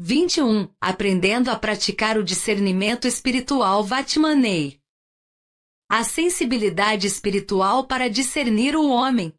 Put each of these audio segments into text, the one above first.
21. Aprendendo a praticar o discernimento espiritual Vatmanei. A sensibilidade espiritual para discernir o homem.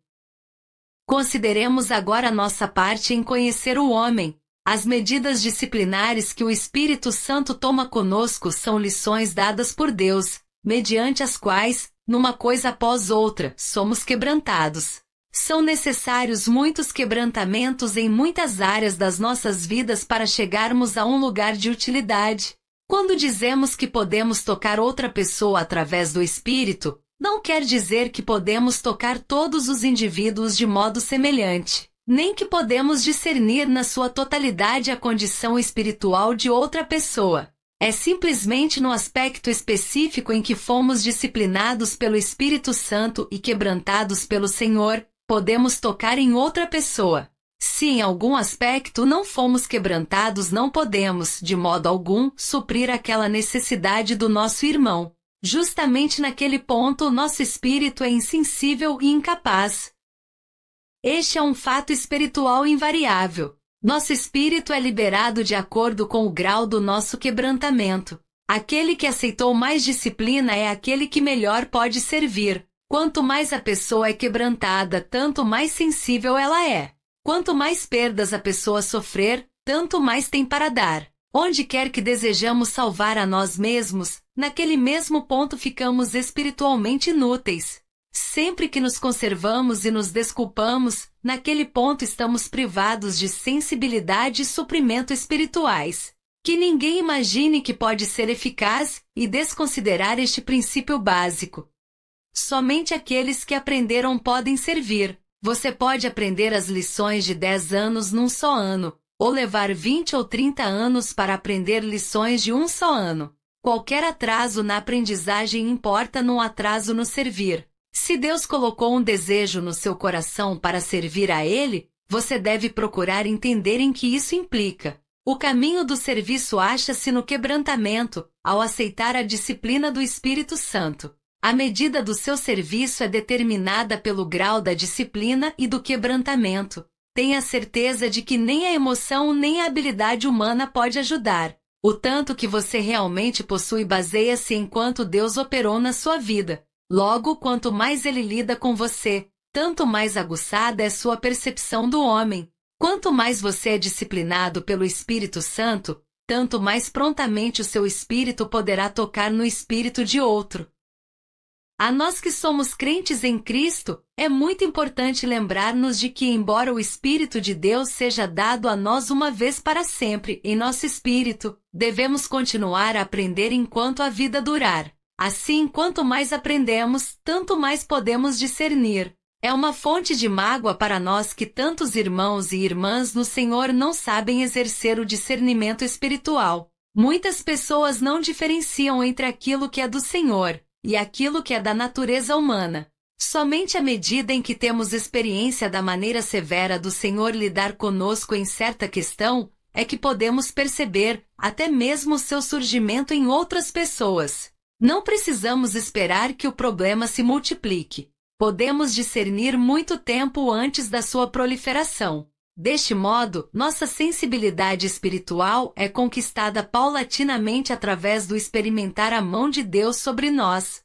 Consideremos agora nossa parte em conhecer o homem. As medidas disciplinares que o Espírito Santo toma conosco são lições dadas por Deus, mediante as quais, numa coisa após outra, somos quebrantados. São necessários muitos quebrantamentos em muitas áreas das nossas vidas para chegarmos a um lugar de utilidade. Quando dizemos que podemos tocar outra pessoa através do Espírito, não quer dizer que podemos tocar todos os indivíduos de modo semelhante, nem que podemos discernir na sua totalidade a condição espiritual de outra pessoa. É simplesmente no aspecto específico em que fomos disciplinados pelo Espírito Santo e quebrantados pelo Senhor, podemos tocar em outra pessoa. Se em algum aspecto não fomos quebrantados, não podemos, de modo algum, suprir aquela necessidade do nosso irmão. Justamente naquele ponto, nosso espírito é insensível e incapaz. Este é um fato espiritual invariável. Nosso espírito é liberado de acordo com o grau do nosso quebrantamento. Aquele que aceitou mais disciplina é aquele que melhor pode servir. Quanto mais a pessoa é quebrantada, tanto mais sensível ela é. Quanto mais perdas a pessoa sofrer, tanto mais tem para dar. Onde quer que desejamos salvar a nós mesmos, naquele mesmo ponto ficamos espiritualmente inúteis. Sempre que nos conservamos e nos desculpamos, naquele ponto estamos privados de sensibilidade e suprimento espirituais. Que ninguém imagine que pode ser eficaz e desconsiderar este princípio básico. Somente aqueles que aprenderam podem servir. Você pode aprender as lições de 10 anos num só ano, ou levar 20 ou 30 anos para aprender lições de um só ano. Qualquer atraso na aprendizagem importa num atraso no servir. Se Deus colocou um desejo no seu coração para servir a Ele, você deve procurar entender em que isso implica. O caminho do serviço acha-se no quebrantamento, ao aceitar a disciplina do Espírito Santo. A medida do seu serviço é determinada pelo grau da disciplina e do quebrantamento. Tenha certeza de que nem a emoção nem a habilidade humana pode ajudar. O tanto que você realmente possui baseia-se em quanto Deus operou na sua vida. Logo, quanto mais Ele lida com você, tanto mais aguçada é sua percepção do homem. Quanto mais você é disciplinado pelo Espírito Santo, tanto mais prontamente o seu espírito poderá tocar no espírito de outro. A nós que somos crentes em Cristo, é muito importante lembrar-nos de que, embora o Espírito de Deus seja dado a nós uma vez para sempre em nosso espírito, devemos continuar a aprender enquanto a vida durar. Assim, quanto mais aprendemos, tanto mais podemos discernir. É uma fonte de mágoa para nós que tantos irmãos e irmãs no Senhor não sabem exercer o discernimento espiritual. Muitas pessoas não diferenciam entre aquilo que é do Senhor e aquilo que é da natureza humana. Somente à medida em que temos experiência da maneira severa do Senhor lidar conosco em certa questão, é que podemos perceber até mesmo o seu surgimento em outras pessoas. Não precisamos esperar que o problema se multiplique. Podemos discernir muito tempo antes da sua proliferação. Deste modo, nossa sensibilidade espiritual é conquistada paulatinamente através do experimentar a mão de Deus sobre nós.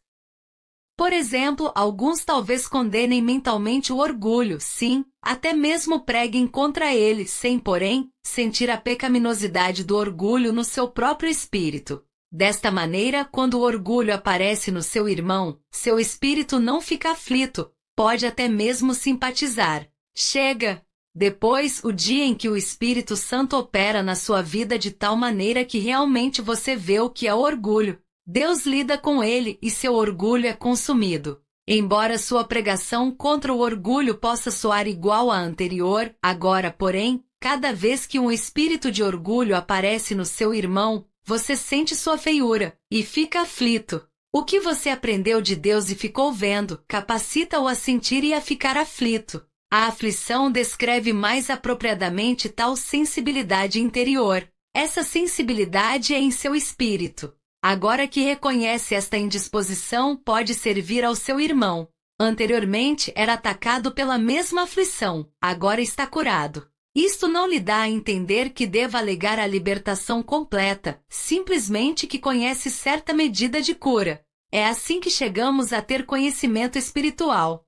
Por exemplo, alguns talvez condenem mentalmente o orgulho, sim, até mesmo preguem contra ele, sem, porém, sentir a pecaminosidade do orgulho no seu próprio espírito. Desta maneira, quando o orgulho aparece no seu irmão, seu espírito não fica aflito, pode até mesmo simpatizar. Chega! Depois, o dia em que o Espírito Santo opera na sua vida de tal maneira que realmente você vê o que é o orgulho, Deus lida com ele e seu orgulho é consumido. Embora sua pregação contra o orgulho possa soar igual à anterior, agora, porém, cada vez que um espírito de orgulho aparece no seu irmão, você sente sua feiura e fica aflito. O que você aprendeu de Deus e ficou vendo, capacita-o a sentir e a ficar aflito. A aflição descreve mais apropriadamente tal sensibilidade interior. Essa sensibilidade é em seu espírito. Agora que reconhece esta indisposição, pode servir ao seu irmão. Anteriormente era atacado pela mesma aflição, agora está curado. Isto não lhe dá a entender que deva alegar a libertação completa, simplesmente que conhece certa medida de cura. É assim que chegamos a ter conhecimento espiritual.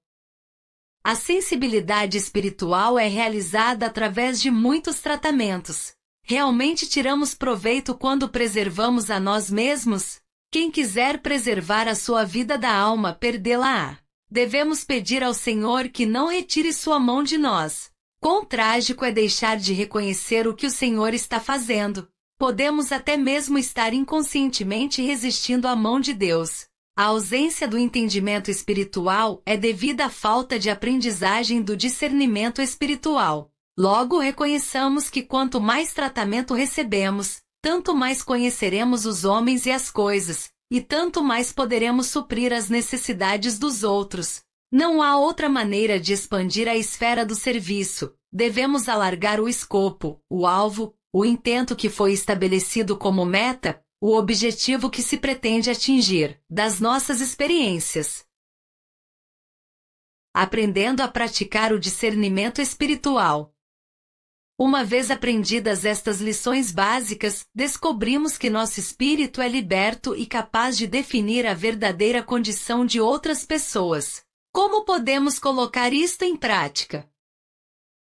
A sensibilidade espiritual é realizada através de muitos tratamentos. Realmente tiramos proveito quando preservamos a nós mesmos? Quem quiser preservar a sua vida da alma, perdê-la-á. Devemos pedir ao Senhor que não retire sua mão de nós. Quão trágico é deixar de reconhecer o que o Senhor está fazendo. Podemos até mesmo estar inconscientemente resistindo à mão de Deus. A ausência do entendimento espiritual é devida à falta de aprendizagem do discernimento espiritual. Logo reconheçamos que quanto mais tratamento recebemos, tanto mais conheceremos os homens e as coisas, e tanto mais poderemos suprir as necessidades dos outros. Não há outra maneira de expandir a esfera do serviço. Devemos alargar o escopo, o alvo, o intento que foi estabelecido como meta, o objetivo que se pretende atingir, das nossas experiências. Aprendendo a praticar o discernimento espiritual. Uma vez aprendidas estas lições básicas, descobrimos que nosso espírito é liberto e capaz de definir a verdadeira condição de outras pessoas. Como podemos colocar isto em prática?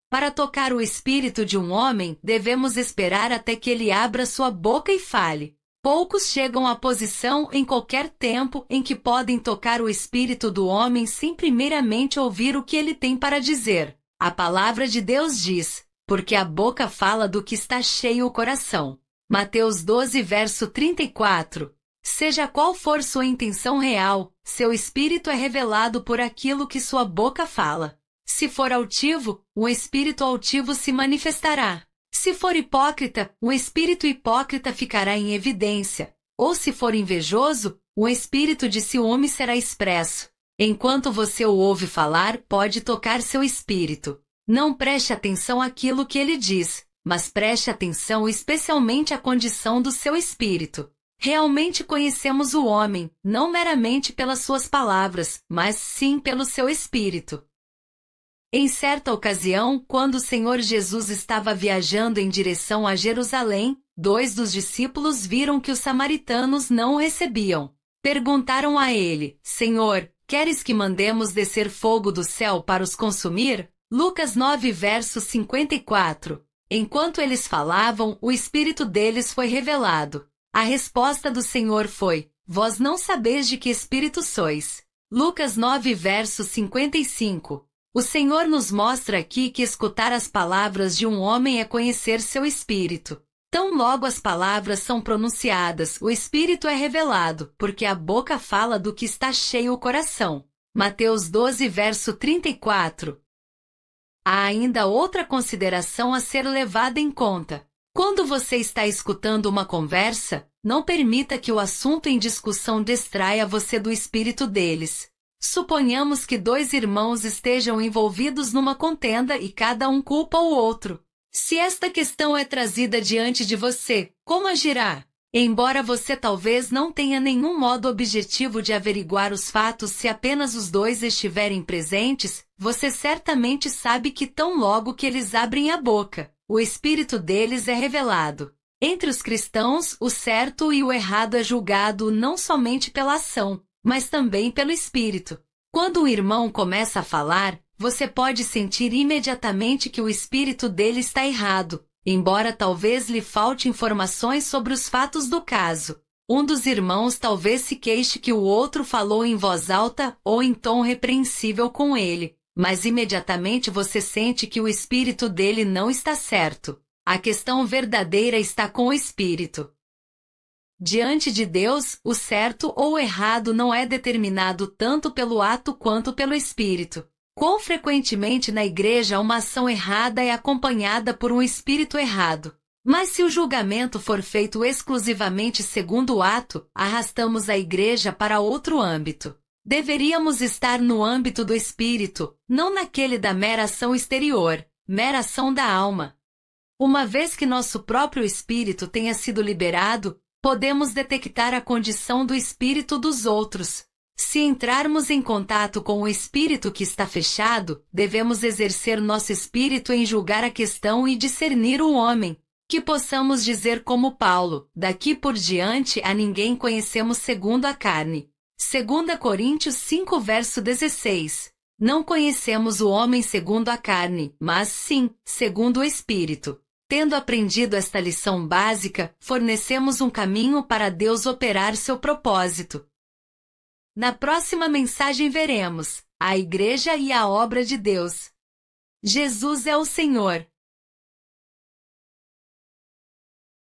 Para tocar o espírito de um homem, devemos esperar até que ele abra sua boca e fale. Poucos chegam à posição em qualquer tempo em que podem tocar o espírito do homem sem primeiramente ouvir o que ele tem para dizer. A palavra de Deus diz: porque a boca fala do que está cheio o coração. Mateus 12, verso 34. Seja qual for sua intenção real, seu espírito é revelado por aquilo que sua boca fala. Se for altivo, um espírito altivo se manifestará. Se for hipócrita, um espírito hipócrita ficará em evidência. Ou se for invejoso, um espírito de ciúme será expresso. Enquanto você o ouve falar, pode tocar seu espírito. Não preste atenção àquilo que ele diz, mas preste atenção especialmente à condição do seu espírito. Realmente conhecemos o homem, não meramente pelas suas palavras, mas sim pelo seu espírito. Em certa ocasião, quando o Senhor Jesus estava viajando em direção a Jerusalém, 2 dos discípulos viram que os samaritanos não o recebiam. Perguntaram a ele: Senhor, queres que mandemos descer fogo do céu para os consumir? Lucas 9, verso 54. Enquanto eles falavam, o espírito deles foi revelado. A resposta do Senhor foi: Vós não sabeis de que espírito sois. Lucas 9, verso 55. O Senhor nos mostra aqui que escutar as palavras de um homem é conhecer seu espírito. Tão logo as palavras são pronunciadas, o espírito é revelado, porque a boca fala do que está cheio o coração. Mateus 12, verso 34. Há ainda outra consideração a ser levada em conta. Quando você está escutando uma conversa, não permita que o assunto em discussão distraia você do espírito deles. Suponhamos que 2 irmãos estejam envolvidos numa contenda e cada um culpa o outro. Se esta questão é trazida diante de você, como agirá? Embora você talvez não tenha nenhum modo objetivo de averiguar os fatos se apenas os 2 estiverem presentes, você certamente sabe que tão logo que eles abrem a boca, o espírito deles é revelado. Entre os cristãos, o certo e o errado é julgado não somente pela ação, mas também pelo espírito. Quando um irmão começa a falar, você pode sentir imediatamente que o espírito dele está errado, embora talvez lhe falte informações sobre os fatos do caso. Um dos irmãos talvez se queixe que o outro falou em voz alta ou em tom repreensível com ele, mas imediatamente você sente que o espírito dele não está certo. A questão verdadeira está com o espírito. Diante de Deus, o certo ou o errado não é determinado tanto pelo ato quanto pelo espírito. Quão frequentemente na igreja uma ação errada é acompanhada por um espírito errado. Mas se o julgamento for feito exclusivamente segundo o ato, arrastamos a igreja para outro âmbito. Deveríamos estar no âmbito do espírito, não naquele da mera ação exterior, mera ação da alma. Uma vez que nosso próprio espírito tenha sido liberado, podemos detectar a condição do espírito dos outros. Se entrarmos em contato com o espírito que está fechado, devemos exercer nosso espírito em julgar a questão e discernir o homem. Que possamos dizer como Paulo, daqui por diante a ninguém conhecemos segundo a carne. 2 Coríntios 5 verso 16. Não conhecemos o homem segundo a carne, mas sim, segundo o Espírito. Tendo aprendido esta lição básica, fornecemos um caminho para Deus operar seu propósito. Na próxima mensagem veremos a Igreja e a obra de Deus. Jesus é o Senhor.